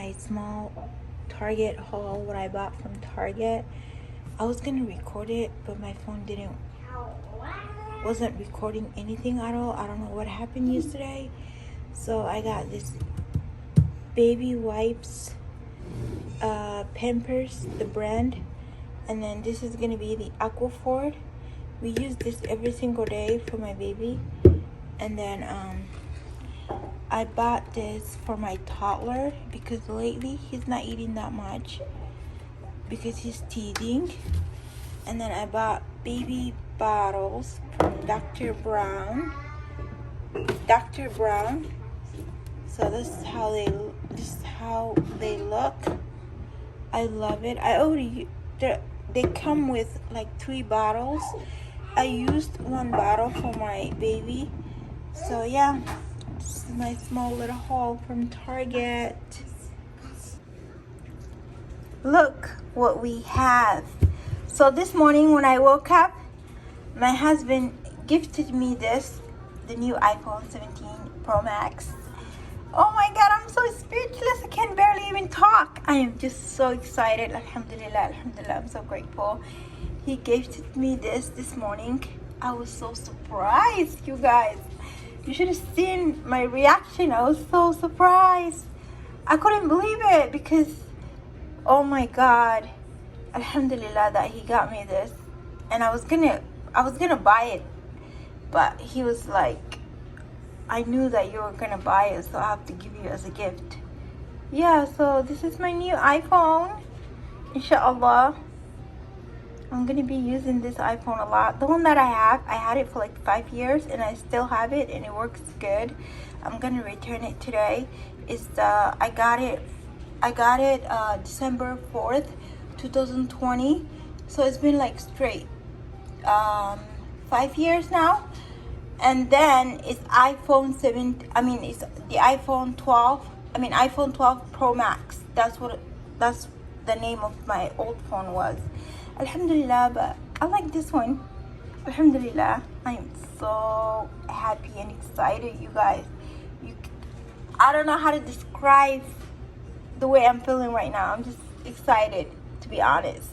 my small Target haul, what I bought from Target. I was gonna record it, but my phone wasn't recording anything at all. I don't know what happened yesterday. So I got this baby wipes, Pampers, the brand, and then this is gonna be the Aquaford. We use this every single day for my baby. And then I bought this for my toddler because lately he's not eating that much because he's teething. And then I bought baby bottles from Dr. Brown. So this is how they look. I love it. They come with like 3 bottles. I used 1 bottle for my baby. So yeah, this is my small little haul from Target. Look what we have. So this morning when I woke up, my husband gifted me this, the new iPhone 17 Pro Max. Oh my God, I'm so speechless. I can barely even talk. I am just so excited. Alhamdulillah, I'm so grateful. He gifted me this morning. I was so surprised, you guys. You should have seen my reaction. I was so surprised. I couldn't believe it because, oh my God, alhamdulillah that he got me this. And I was gonna buy it, but he was like, I knew that you were gonna buy it, so I have to give you as a gift. Yeah, so this is my new iPhone. Inshallah, I'm gonna be using this iPhone a lot. The one that I had it for like 5 years and I still have it and it works good. I'm gonna return it today. I got it December 4th 2020, so it's been like straight 5 years now. And then it's iPhone 7, it's the iPhone 12 Pro Max. That's the name of my old phone was. Alhamdulillah, but I like this one. Alhamdulillah, I am so happy and excited, you guys. I don't know how to describe the way I'm feeling right now. I'm just excited, to be honest.